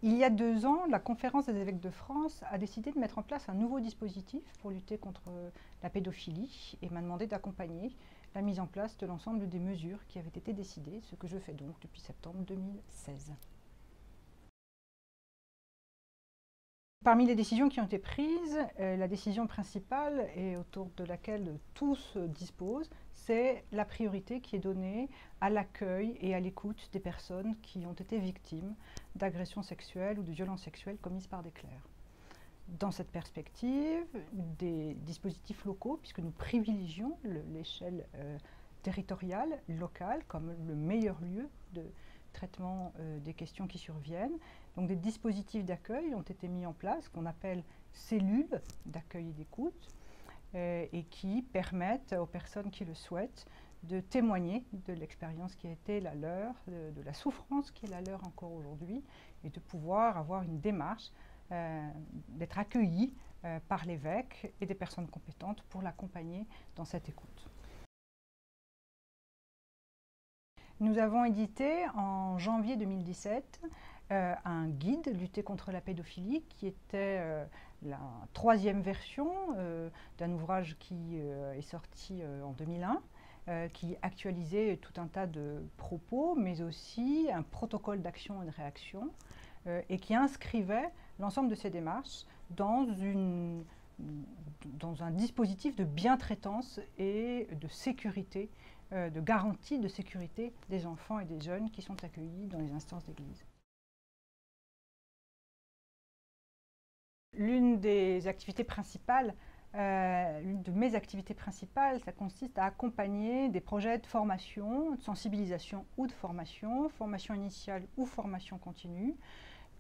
Il y a 2 ans, la Conférence des évêques de France a décidé de mettre en place un nouveau dispositif pour lutter contre la pédophilie et m'a demandé d'accompagner la mise en place de l'ensemble des mesures qui avaient été décidées, ce que je fais donc depuis septembre 2016. Parmi les décisions qui ont été prises, la décision principale et autour de laquelle tous disposent, c'est la priorité qui est donnée à l'accueil et à l'écoute des personnes qui ont été victimes d'agressions sexuelles ou de violences sexuelles commises par des clercs. Dans cette perspective, des dispositifs locaux, puisque nous privilégions l'échelle territoriale, locale, comme le meilleur lieu de traitement des questions qui surviennent. Donc des dispositifs d'accueil ont été mis en place, qu'on appelle cellules d'accueil et d'écoute, et qui permettent aux personnes qui le souhaitent de témoigner de l'expérience qui a été la leur, de la souffrance qui est la leur encore aujourd'hui, et de pouvoir avoir une démarche, d'être accueillis par l'évêque et des personnes compétentes pour l'accompagner dans cette écoute. Nous avons édité en janvier 2017 un guide lutter contre la pédophilie qui était la 3e version d'un ouvrage qui est sorti en 2001, qui actualisait tout un tas de propos, mais aussi un protocole d'action et de réaction, et qui inscrivait l'ensemble de ces démarches dans un dispositif de bientraitance et de sécurité, de garantie de sécurité des enfants et des jeunes qui sont accueillis dans les instances d'église. L'une des activités principales, l'une de mes activités principales, ça consiste à accompagner des projets de formation, de sensibilisation ou de formation initiale ou formation continue,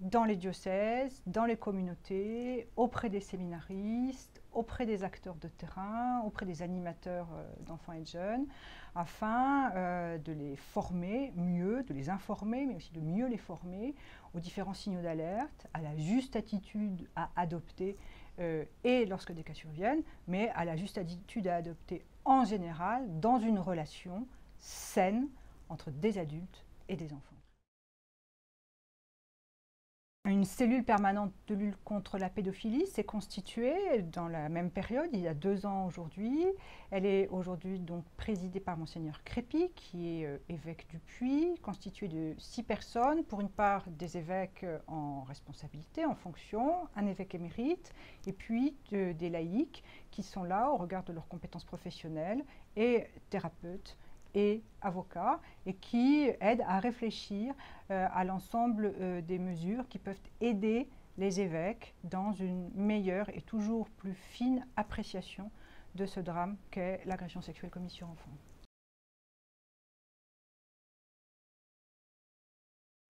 dans les diocèses, dans les communautés, auprès des séminaristes, auprès des acteurs de terrain, auprès des animateurs d'enfants et de jeunes, afin de les former mieux, de les informer, mais aussi de mieux les former aux différents signaux d'alerte, à la juste attitude à adopter et lorsque des cas surviennent, mais à la juste attitude à adopter en général dans une relation saine entre des adultes et des enfants. Une cellule permanente de lutte contre la pédophilie s'est constituée dans la même période, il y a 2 ans aujourd'hui. Elle est aujourd'hui donc présidée par Monseigneur Crépy, qui est évêque du Puy, constituée de 6 personnes, pour une part des évêques en responsabilité, en fonction, un évêque émérite, et puis des laïcs qui sont là au regard de leurs compétences professionnelles, et thérapeutes et avocats, et qui aident à réfléchir à l'ensemble des mesures qui peuvent aider les évêques dans une meilleure et toujours plus fine appréciation de ce drame qu'est l'agression sexuelle commise sur enfants.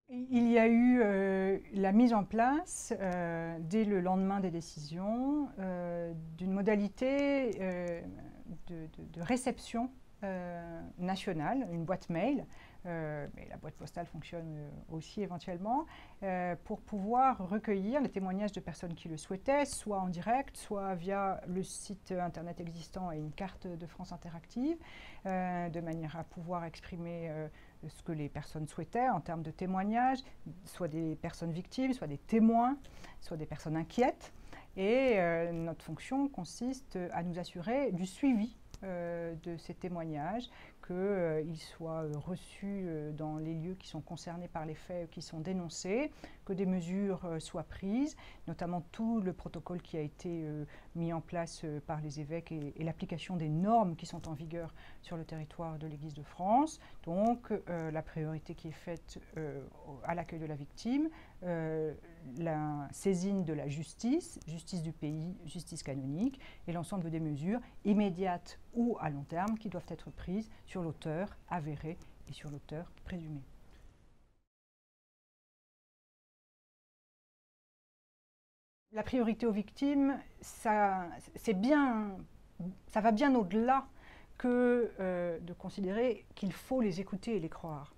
Il y a eu la mise en place, dès le lendemain des décisions, d'une modalité de réception nationale, une boîte mail, mais la boîte postale fonctionne aussi éventuellement, pour pouvoir recueillir les témoignages de personnes qui le souhaitaient, soit en direct, soit via le site internet existant et une carte de France interactive, de manière à pouvoir exprimer ce que les personnes souhaitaient en termes de témoignages, soit des personnes victimes, soit des témoins, soit des personnes inquiètes. Et notre fonction consiste à nous assurer du suivi de ces témoignages, qu'ils soient reçus dans les lieux qui sont concernés par les faits qui sont dénoncés, que des mesures soient prises, notamment tout le protocole qui a été mis en place par les évêques et l'application des normes qui sont en vigueur sur le territoire de l'Église de France. Donc la priorité qui est faite à l'accueil de la victime, la saisine de la justice, justice du pays, justice canonique, et l'ensemble des mesures immédiates ou à long terme qui doivent être prises sur l'auteur avéré et sur l'auteur présumé. La priorité aux victimes, ça va bien au-delà que de considérer qu'il faut les écouter et les croire.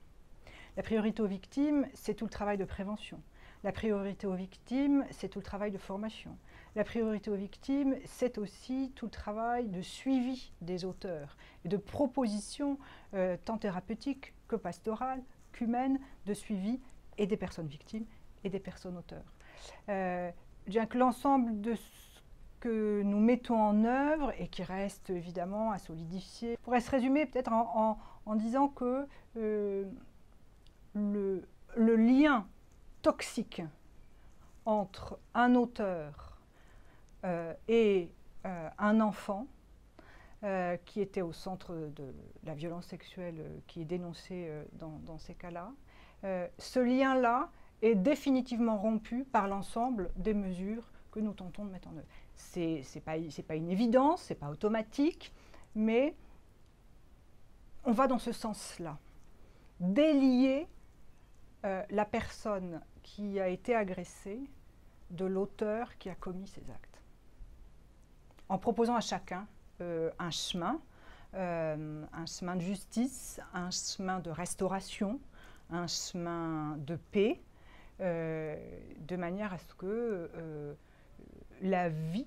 La priorité aux victimes, c'est tout le travail de prévention. La priorité aux victimes, c'est tout le travail de formation. La priorité aux victimes, c'est aussi tout le travail de suivi des auteurs et de propositions tant thérapeutiques que pastorales, qu'humaines, de suivi et des personnes victimes et des personnes auteurs. Bien que l'ensemble de ce que nous mettons en œuvre, et qui reste évidemment à solidifier, pourrait se résumer peut-être en disant que le lien toxique entre un auteur et un enfant qui était au centre de la violence sexuelle qui est dénoncée dans ces cas-là, ce lien-là est définitivement rompu par l'ensemble des mesures que nous tentons de mettre en œuvre. C'est pas une évidence, c'est pas automatique, mais on va dans ce sens-là. Délier la personne qui a été agressée de l'auteur qui a commis ces actes. En proposant à chacun un chemin de justice, un chemin de restauration, un chemin de paix, de manière à ce que la vie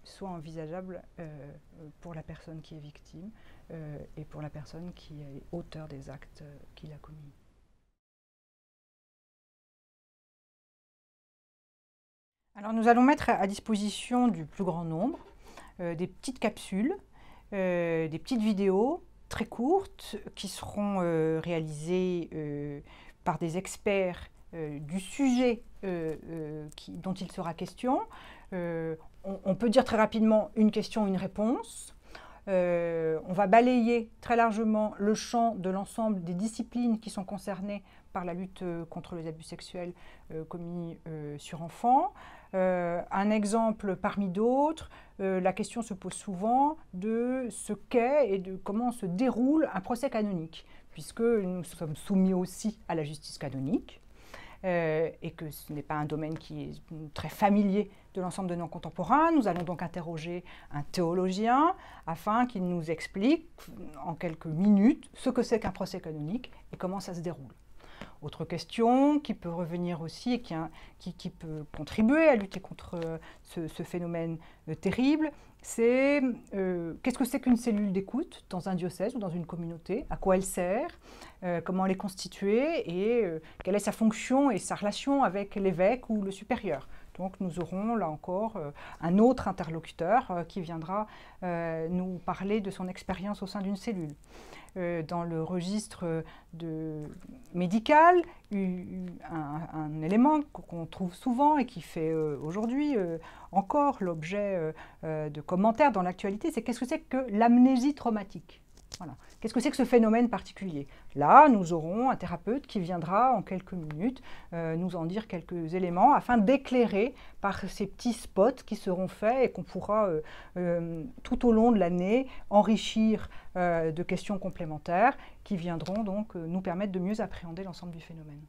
soit envisageable pour la personne qui est victime et pour la personne qui est auteur des actes qu'il a commis. Alors nous allons mettre à disposition du plus grand nombre des petites capsules, des petites vidéos très courtes qui seront réalisées par des experts du sujet dont il sera question. On peut dire très rapidement une question, une réponse. On va balayer très largement le champ de l'ensemble des disciplines qui sont concernées par la lutte contre les abus sexuels commis sur enfants. Un exemple parmi d'autres, la question se pose souvent de ce qu'est et de comment se déroule un procès canonique, puisque nous sommes soumis aussi à la justice canonique. Et que ce n'est pas un domaine qui est très familier de l'ensemble de nos contemporains. Nous allons donc interroger un théologien afin qu'il nous explique en quelques minutes ce que c'est qu'un procès canonique et comment ça se déroule. Autre question qui peut revenir aussi et qui peut contribuer à lutter contre ce phénomène terrible, c'est qu'est-ce que c'est qu'une cellule d'écoute dans un diocèse ou dans une communauté, à quoi elle sert, comment elle est constituée et quelle est sa fonction et sa relation avec l'évêque ou le supérieur. Donc nous aurons là encore un autre interlocuteur qui viendra nous parler de son expérience au sein d'une cellule. Dans le registre médical, un élément qu'on trouve souvent et qui fait aujourd'hui encore l'objet de commentaires dans l'actualité, c'est qu'est-ce que c'est que l'amnésie traumatique ? Voilà. Qu'est-ce que c'est que ce phénomène particulier? Là, nous aurons un thérapeute qui viendra en quelques minutes nous en dire quelques éléments afin d'éclairer par ces petits spots qui seront faits et qu'on pourra tout au long de l'année enrichir de questions complémentaires qui viendront donc nous permettre de mieux appréhender l'ensemble du phénomène.